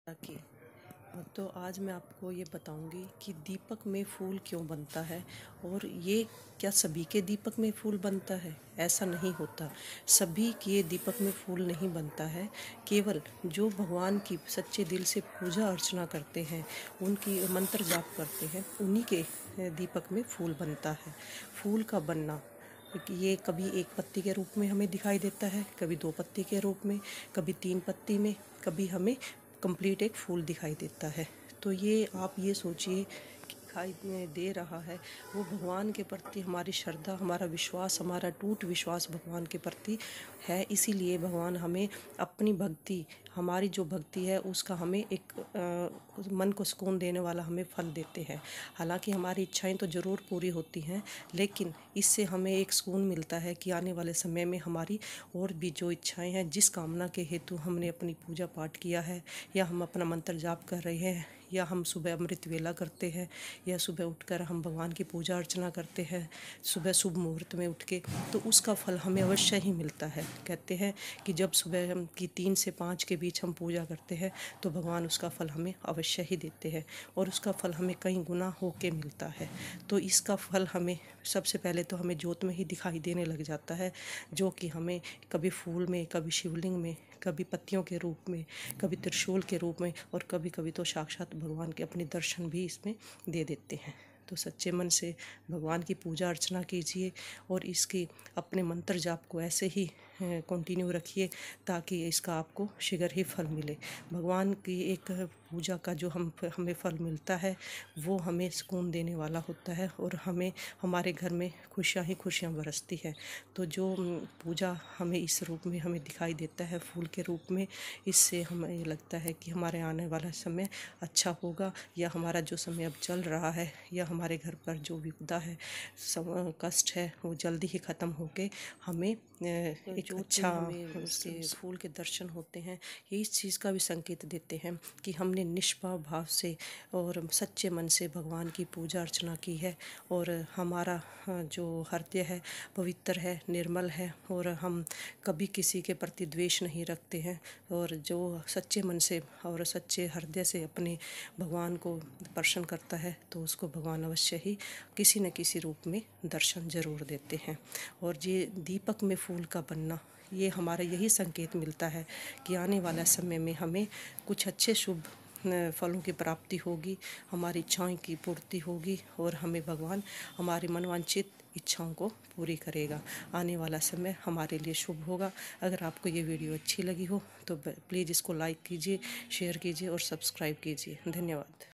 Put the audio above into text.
की तो आज मैं आपको ये बताऊंगी कि दीपक में फूल क्यों बनता है और ये क्या सभी के दीपक में फूल बनता है। ऐसा नहीं होता, सभी के दीपक में फूल नहीं बनता है। केवल जो भगवान की सच्चे दिल से पूजा अर्चना करते हैं, उनकी मंत्र जाप करते हैं, उन्हीं के दीपक में फूल बनता है। फूल का बनना ये कभी एक पत्ती के रूप में हमें दिखाई देता है, कभी दो पत्ती के रूप में, कभी तीन पत्ती में, कभी हमें कंप्लीट एक फूल दिखाई देता है। तो ये आप ये सोचिए कि दिखाई दे रहा है, वो भगवान के प्रति हमारी श्रद्धा, हमारा विश्वास, हमारा टूट विश्वास भगवान के प्रति है। इसीलिए भगवान हमें अपनी भक्ति, हमारी जो भक्ति है उसका हमें एक मन को सुकून देने वाला हमें फल देते हैं। हालांकि हमारी इच्छाएं तो ज़रूर पूरी होती हैं, लेकिन इससे हमें एक सुकून मिलता है कि आने वाले समय में हमारी और भी जो इच्छाएं हैं, जिस कामना के हेतु हमने अपनी पूजा पाठ किया है, या हम अपना मंत्र जाप कर रहे हैं, या हम सुबह अमृत वेला करते हैं, या सुबह उठकर हम भगवान की पूजा अर्चना करते हैं, सुबह शुभ मुहूर्त में उठ के, तो उसका फल हमें अवश्य ही मिलता है। कहते हैं कि जब सुबह हम की 3 से 5 के बीच हम पूजा करते हैं तो भगवान उसका फल हमें अवश्य ही देते हैं, और उसका फल हमें कई गुना होके मिलता है। तो इसका फल हमें सबसे पहले तो हमें ज्योत में ही दिखाई देने लग जाता है, जो कि हमें कभी फूल में, कभी शिवलिंग में, कभी पत्तियों के रूप में, कभी त्रिशूल के रूप में, और कभी कभी तो साक्षात भगवान के अपने दर्शन भी इसमें दे देते हैं। तो सच्चे मन से भगवान की पूजा अर्चना कीजिए और इसकी अपने मंत्र जाप को ऐसे ही कंटिन्यू रखिए, ताकि इसका आपको शीघ्र ही फल मिले। भगवान की एक पूजा का जो हमें फल मिलता है, वो हमें सुकून देने वाला होता है, और हमें हमारे घर में खुशियाँ ही खुशियाँ बरसती है। तो जो पूजा हमें इस रूप में हमें दिखाई देता है, फूल के रूप में, इससे हमें लगता है कि हमारे आने वाला समय अच्छा होगा, या हमारा जो समय अब चल रहा है, या हमारे घर पर जो विपदा है, कष्ट है, वो जल्दी ही ख़त्म होके हमें एक अच्छा हमें उसके फूल के दर्शन होते हैं। ये इस चीज़ का भी संकेत देते हैं कि हमने निष्पाप भाव से और सच्चे मन से भगवान की पूजा अर्चना की है, और हमारा जो हृदय है पवित्र है, निर्मल है, और हम कभी किसी के प्रति द्वेष नहीं रखते हैं। और जो सच्चे मन से और सच्चे हृदय से अपने भगवान को प्रसन्न करता है, तो उसको भगवान अवश्य ही किसी न किसी रूप में दर्शन जरूर देते हैं। और ये दीपक में फूल का बनना, ये हमारा यही संकेत मिलता है कि आने वाला समय में हमें कुछ अच्छे शुभ फलों की प्राप्ति होगी, हमारी इच्छाओं की पूर्ति होगी, और हमें भगवान हमारी मनवांछित इच्छाओं को पूरी करेगा। आने वाला समय हमारे लिए शुभ होगा। अगर आपको ये वीडियो अच्छी लगी हो तो प्लीज़ इसको लाइक कीजिए, शेयर कीजिए और सब्सक्राइब कीजिए। धन्यवाद।